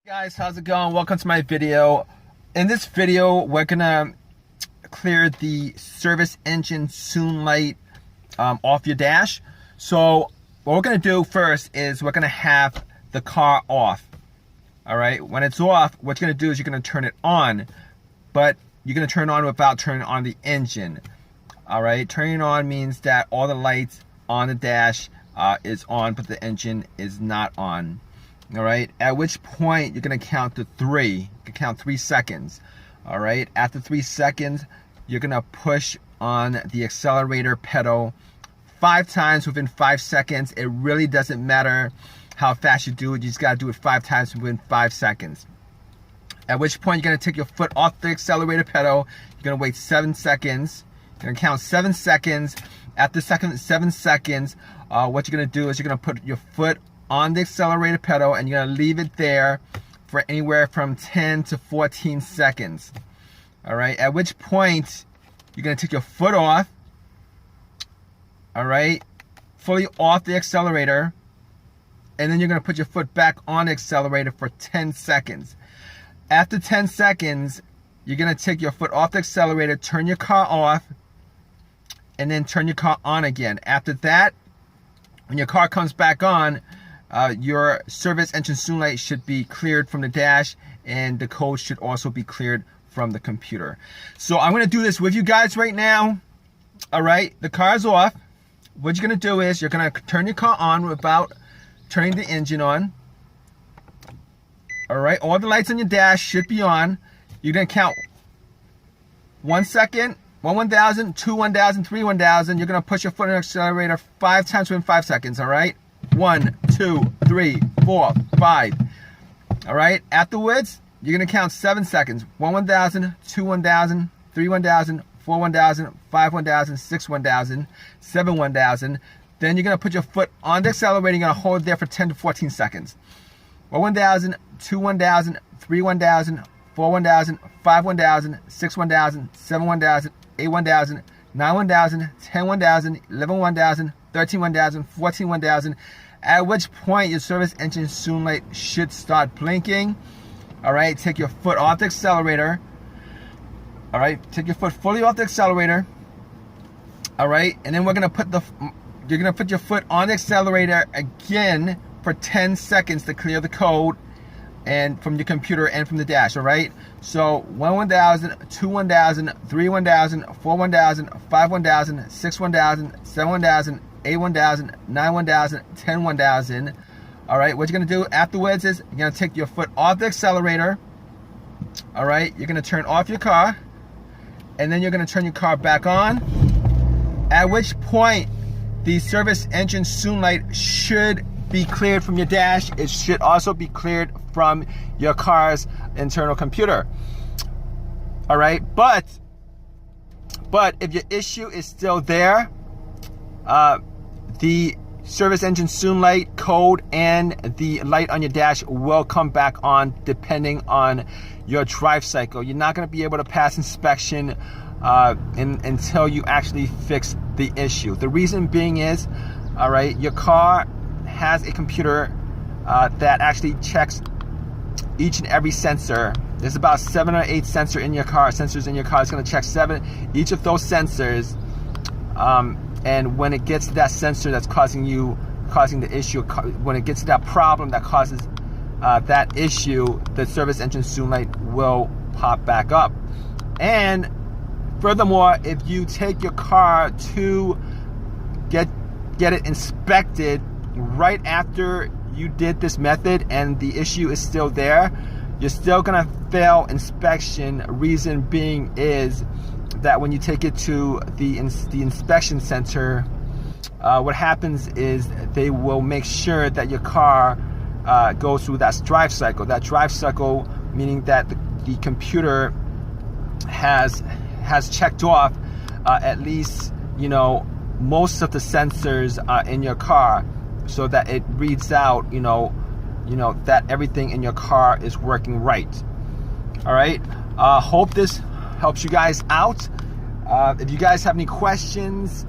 Guys, how's it going? Welcome to my video. In this video, we're gonna clear the service engine soon light off your dash. So what we're gonna do first is we're gonna have the car off. All right, when it's off, what you're gonna do is you're gonna turn it on, but you're gonna turn it on without turning on the engine. All right, turning it on means that all the lights on the dash is on, but the engine is not on. All right, at which point you're gonna count to 3. You can count 3 seconds. All right, after 3 seconds, you're gonna push on the accelerator pedal 5 times within 5 seconds. It really doesn't matter how fast you do it. You just gotta do it 5 times within 5 seconds. At which point you're gonna take your foot off the accelerator pedal. You're gonna wait 7 seconds. You're gonna count 7 seconds. After 7 seconds, what you're gonna do is you're gonna put your foot on the accelerator pedal and you're gonna leave it there for anywhere from 10 to 14 seconds. All right, at which point you're gonna take your foot off, all right, fully off the accelerator, and then you're gonna put your foot back on the accelerator for 10 seconds. After 10 seconds, you're gonna take your foot off the accelerator, turn your car off, and then turn your car on again. After that, when your car comes back on, your service engine soon light should be cleared from the dash, and the code should also be cleared from the computer. So I'm going to do this with you guys right now. All right, the car's off. What you're going to do is you're going to turn your car on without turning the engine on. All right, all the lights on your dash should be on. You're going to count 1 second, 1,000, 2 1,000, 3 1,000. You're going to push your foot on the accelerator 5 times within 5 seconds. All right. 1, 2, 3, 4, 5. All right. Afterwards, you're gonna count 7 seconds. 1 1,000, 2 1,000, 3 1,000, 4 1,000, 5 1,000, 6 1,000, 7 1,000. Then you're gonna put your foot on the accelerator. You're gonna hold it there for 10 to 14 seconds. 1 1,000, 2 1,000, 3 1,000, 4 1,000, 5 1,000, 6 1,000, 7 1,000, 8 1,000, 9 1,000, 10 1,000, 11 1,000, 13 1,000, 14 1,000, at which point your service engine soon light should start blinking. All right, take your foot off the accelerator. All right, take your foot fully off the accelerator. All right, and then you're gonna put your foot on the accelerator again for 10 seconds to clear the code and from your computer and from the dash. All right, so 1 1,000, 2 1,000, 3 1,000, 4 1,000, 5 1,000, 6 1,000, 7 1,000, 8 1,000, 9 1,000, 10 1,000. All right, what you're gonna do afterwards is you're gonna take your foot off the accelerator. All right, you're gonna turn off your car, and then you're gonna turn your car back on, at which point the service engine soon light should be cleared from your dash. It should also be cleared from your car's internal computer. All right, but if your issue is still there, the service engine soon light code and the light on your dash will come back on depending on your drive cycle. You're not going to be able to pass inspection until you actually fix the issue. The reason being is, all right, your car has a computer that actually checks each and every sensor. There's about 7 or 8 sensors in your car. It's going to check 7 each of those sensors. And when it gets to that sensor that's causing the issue, when it gets to that problem that causes that issue, the service engine soon light will pop back up. And furthermore, if you take your car to get it inspected right after you did this method and the issue is still there, you're still gonna fail inspection. Reason being is that when you take it to the inspection center, what happens is they will make sure that your car goes through that drive cycle. That drive cycle meaning that the computer has checked off at least, you know, most of the sensors in your car, so that it reads out, you know, that everything in your car is working right. All right. Hope this helps you guys out. If you guys have any questions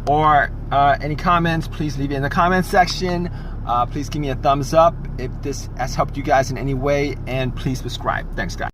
or any comments, please leave it in the comment section. Please give me a thumbs up if this has helped you guys in any way, and please subscribe. Thanks, guys.